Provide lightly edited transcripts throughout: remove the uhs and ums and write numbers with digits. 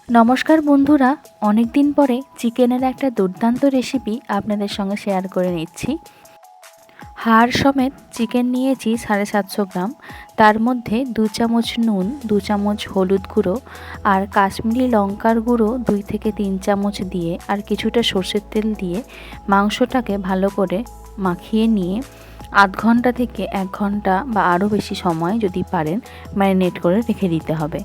নমস্কার বন্ধুরা, অনেক দিন পরে চিকেনের একটা দুর্দান্ত রেসিপি আপনাদের সঙ্গে শেয়ার করে নিচ্ছি। হাড় সমেত চিকেন নিয়েছি 750 গ্রাম। তার মধ্যে 2 চামচ নুন, 2 চামচ হলুদ গুঁড়ো আর কাশ্মীরি লঙ্কার গুঁড়ো 2 থেকে 3 চামচ দিয়ে আর কিছুটা সর্ষের তেল দিয়ে মাংসটাকে ভালো করে মাখিয়ে নিয়ে আধ ঘন্টা থেকে 1 ঘন্টা বা আরও বেশি সময় যদি পারেন ম্যারিনেট করে রেখে দিতে হবে।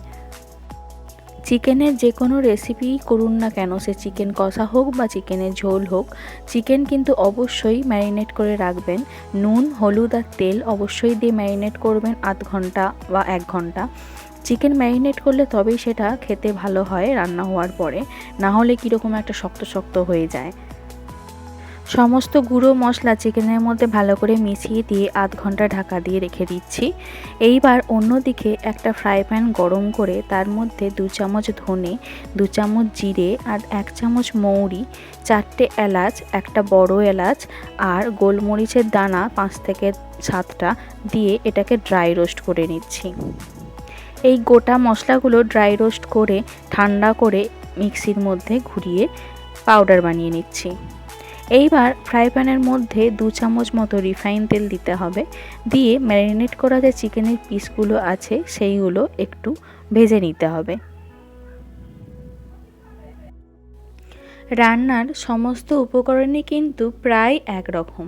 চিকেনের যে কোনো রেসিপি করুন না কেন, সে চিকেন কষা হোক বা চিকেনের ঝোল হোক, চিকেন কিন্তু অবশ্যই ম্যারিনেট করে রাখবেন। নুন, হলুদ আর তেল অবশ্যই দিয়ে ম্যারিনেট করবেন আধ ঘন্টা বা 1 ঘন্টা। চিকেন ম্যারিনেট করলে তবেই সেটা খেতে ভালো হয় রান্না হওয়ার পরে, না হলে কীরকম একটা শক্ত শক্ত হয়ে যায়। সমস্ত গুঁড়ো মশলা চিকেনের মধ্যে ভালো করে মিশিয়ে দিয়ে আধ ঘন্টা ঢাকা দিয়ে রেখে দিচ্ছি। এইবার অন্যদিকে একটা ফ্রাই প্যান গরম করে তার মধ্যে 2 চামচ ধনে, 2 চামচ জিরে আর 1 চামচ মৌরি, 4টে এলাচ, একটা বড় এলাচ আর গোলমরিচের দানা 5 থেকে 7টা দিয়ে এটাকে ড্রাই রোস্ট করে নিচ্ছি। এই গোটা মশলাগুলো ড্রাই রোস্ট করে ঠান্ডা করে মিক্সির মধ্যে ঘুরিয়ে পাউডার বানিয়ে নিচ্ছি। এইবার ফ্রাই প্যানের মধ্যে 2 চামচ মতো রিফাইন তেল দিতে হবে, দিয়ে ম্যারিনেট করা যে চিকেনের পিসগুলো আছে সেইগুলো একটু ভেজে নিতে হবে। রান্নার সমস্ত উপকরণই কিন্তু প্রায় একরকম,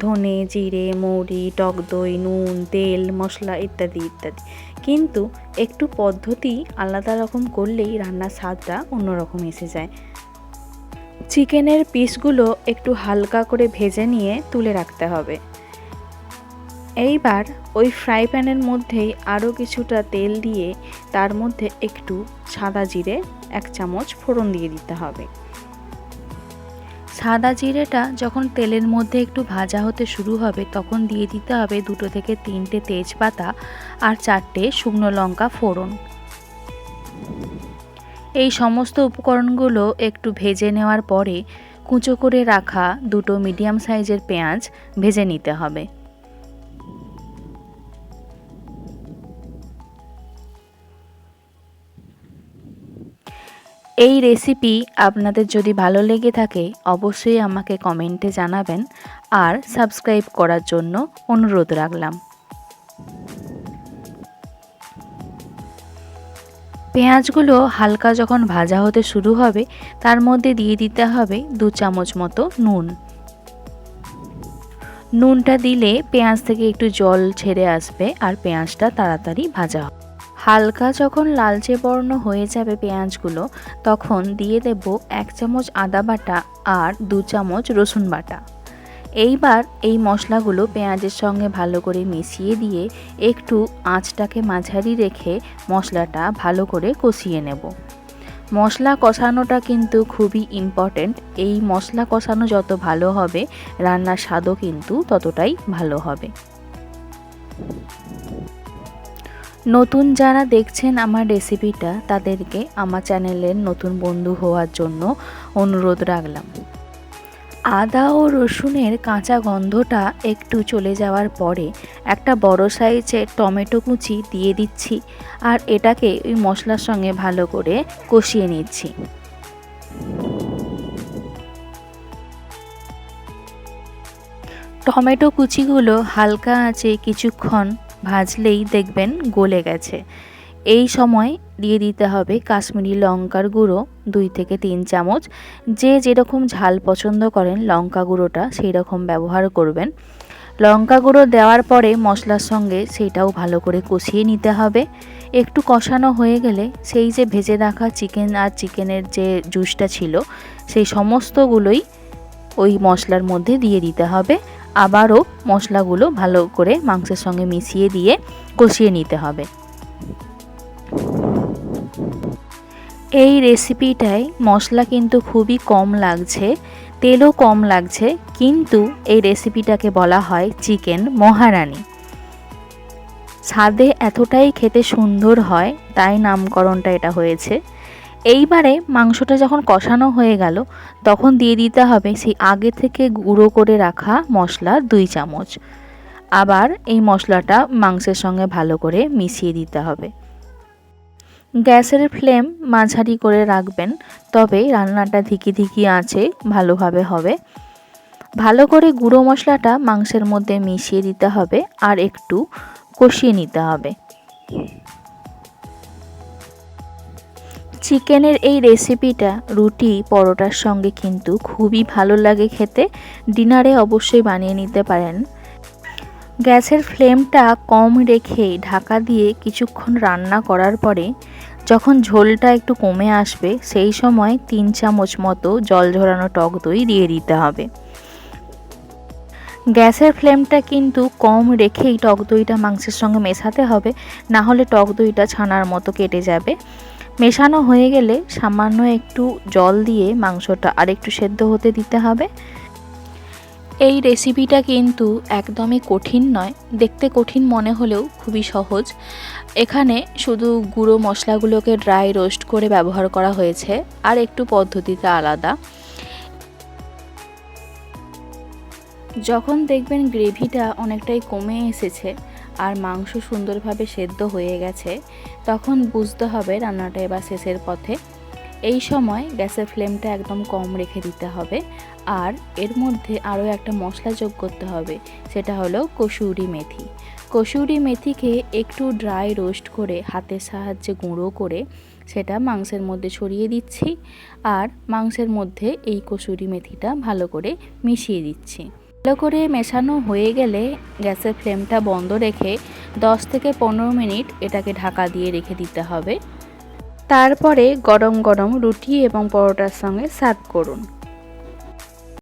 ধনে, জিরে, মৌরি, টক দই, নুন, তেল, মশলা ইত্যাদি ইত্যাদি, কিন্তু একটু পদ্ধতি আলাদা রকম করলেই রান্নার স্বাদটা অন্যরকম এসে যায়। চিকেনের পিসগুলো একটু হালকা করে ভেজে নিয়ে তুলে রাখতে হবে। এইবার ওই ফ্রাই প্যানের মধ্যেই আরও কিছুটা তেল দিয়ে তার মধ্যে একটু সাদা জিরে 1 চামচ ফোড়ন দিয়ে দিতে হবে। সাদা জিরেটা যখন তেলের মধ্যে একটু ভাজা হতে শুরু হবে তখন দিয়ে দিতে হবে 2 থেকে 3টে তেজপাতা আর 4টে শুকনো লঙ্কা ফোড়ন। এই সমস্ত উপকরণগুলো একটু ভেজে নেওয়ার পরে কুচো করে রাখা 2টো মিডিয়াম সাইজের পেঁয়াজ ভেজে নিতে হবে। এই রেসিপি আপনাদের যদি ভালো লেগে থাকে অবশ্যই আমাকে কমেন্টে জানাবেন আর সাবস্ক্রাইব করার জন্য অনুরোধ রাখলাম। পেঁয়াজগুলো হালকা যখন ভাজা হতে শুরু হবে তার মধ্যে দিয়ে দিতে হবে 2 চামচ মতো নুন। নুনটা দিলে পেঁয়াজ থেকে একটু জল ছেড়ে আসবে আর পেঁয়াজটা তাড়াতাড়ি ভাজা হবে। হালকা যখন লালচে বর্ণ হয়ে যাবে পেঁয়াজগুলো তখন দিয়ে দেব 1 চামচ আদা বাটা আর 2 চামচ রসুন বাটা। এইবার এই মশলাগুলো পেঁয়াজের সঙ্গে ভালো করে মিশিয়ে দিয়ে একটু আঁচটাকে মাঝারি রেখে মশলাটা ভালো করে কষিয়ে নেব। মশলা কষানোটা কিন্তু খুবই ইম্পর্ট্যান্ট। এই মশলা কষানো যত ভালো হবে রান্নার স্বাদও কিন্তু ততটাই ভালো হবে। নতুন যারা দেখছেন আমার রেসিপিটা তাদেরকে আমার চ্যানেলের নতুন বন্ধু হওয়ার জন্য অনুরোধ রাখলাম। আদা ও রসুনের কাঁচা গন্ধটা একটু চলে যাওয়ার পরে একটা বড় সাইজের টমেটো কুচি দিয়ে দিচ্ছি আর এটাকে ওই মশলার সঙ্গে ভালো করে কষিয়ে নিচ্ছি। টমেটো কুচিগুলো হালকা আঁচে কিছুক্ষণ ভাজলেই দেখবেন গলে গেছে। এই সময় দিয়ে দিতে হবে কাশ্মীরি লঙ্কার গুঁড়ো 2 থেকে 3 চামচ। যে যেরকম ঝাল পছন্দ করেন লঙ্কা গুঁড়োটা সেই রকম ব্যবহার করবেন। লঙ্কা গুঁড়ো দেওয়ার পরে মশলার সঙ্গে সেইটাও ভালো করে কষিয়ে নিতে হবে। একটু কষানো হয়ে গেলে সেই যে ভেজে রাখা চিকেন আর চিকেনের যে জুসটা ছিল সেই সমস্তগুলোই ওই মশলার মধ্যে দিয়ে দিতে হবে। আবারও মশলাগুলো ভালো করে মাংসের সঙ্গে মিশিয়ে দিয়ে কষিয়ে নিতে হবে। এই রেসিপিটায় মশলা কিন্তু খুবই কম লাগছে, তেলও কম লাগছে, কিন্তু এই রেসিপিটাকে বলা হয় চিকেন মহারানি। স্বাদে এতটাই খেতে সুন্দর হয় তাই নামকরণটা এটা হয়েছে। এইবারে মাংসটা যখন কষানো হয়ে গেল তখন দিয়ে দিতে হবে সেই আগে থেকে গুঁড়ো করে রাখা মশলা 2 চামচ। আবার এই মশলাটা মাংসের সঙ্গে ভালো করে মিশিয়ে দিতে হবে। গ্যাসের ফ্লেম মাঝারি করে রাখবেন, তবে রান্নাটা ধিকি ধিকি আঁচে ভালোভাবে হবে। ভালো করে গুঁড়ো মশলাটা মাংসের মধ্যে মিশিয়ে দিতে হবে আর একটু কষিয়ে নিতে হবে। চিকেনের এই রেসিপিটা রুটি পরোটার সঙ্গে কিন্তু খুবই ভালো লাগে খেতে। ডিনারে অবশ্যই বানিয়ে নিতে পারেন। গ্যাসের ফ্লেমটা কম রেখে ঢাকা দিয়ে কিছুক্ষণ রান্না করার পরে যখন ঝোলটা একটু কমে আসবে, সেই সময় 3 চামচ মতো জল ঝরানো টক দই দিয়ে দিতে হবে। গ্যাসের ফ্লেমটা কিন্তু কম রেখেই টক দইটা মাংসের সঙ্গে মেশাতে হবে, না হলে টক দইটা ছানার মতো কেটে যাবে। মেশানো হয়ে গেলে সামান্য একটু জল দিয়ে মাংসটা আরেকটু সেদ্ধ হতে দিতে হবে। এই রেসিপিটা কিন্তু একদমই কঠিন নয়, দেখতে কঠিন মনে হলেও খুবই সহজ। এখানে শুধু গুঁড়ো মশলাগুলোকে ড্রাই রোস্ট করে ব্যবহার করা হয়েছে, আর একটু পদ্ধতিটা আলাদা। যখন দেখবেন গ্রেভিটা অনেকটাই কমে এসেছে আর মাংস সুন্দরভাবে সেদ্ধ হয়ে গেছে, তখন বুঝতে হবে রান্নাটা এবার শেষের পথে। এই সময় গ্যাসের ফ্লেমটা একদম কম রেখে দিতে হবে। আর এর মধ্যে আরও একটা মশলা যোগ করতে হবে, সেটা হলো কসুরি মেথি। কসুরি মেথিকে একটু ড্রাই রোস্ট করে হাতের সাহায্যে গুঁড়ো করে সেটা মাংসের মধ্যে ছড়িয়ে দিচ্ছি, আর মাংসের মধ্যে এই কসুরি মেথিটা ভালো করে মিশিয়ে দিচ্ছি। ভালো করে মেশানো হয়ে গেলে গ্যাসের ফ্লেমটা বন্ধ রেখে 10 থেকে 15 মিনিট এটাকে ঢাকা দিয়ে রেখে দিতে হবে। তারপরে গরম গরম রুটি এবং পরোটার সঙ্গে সার্ভ করুন।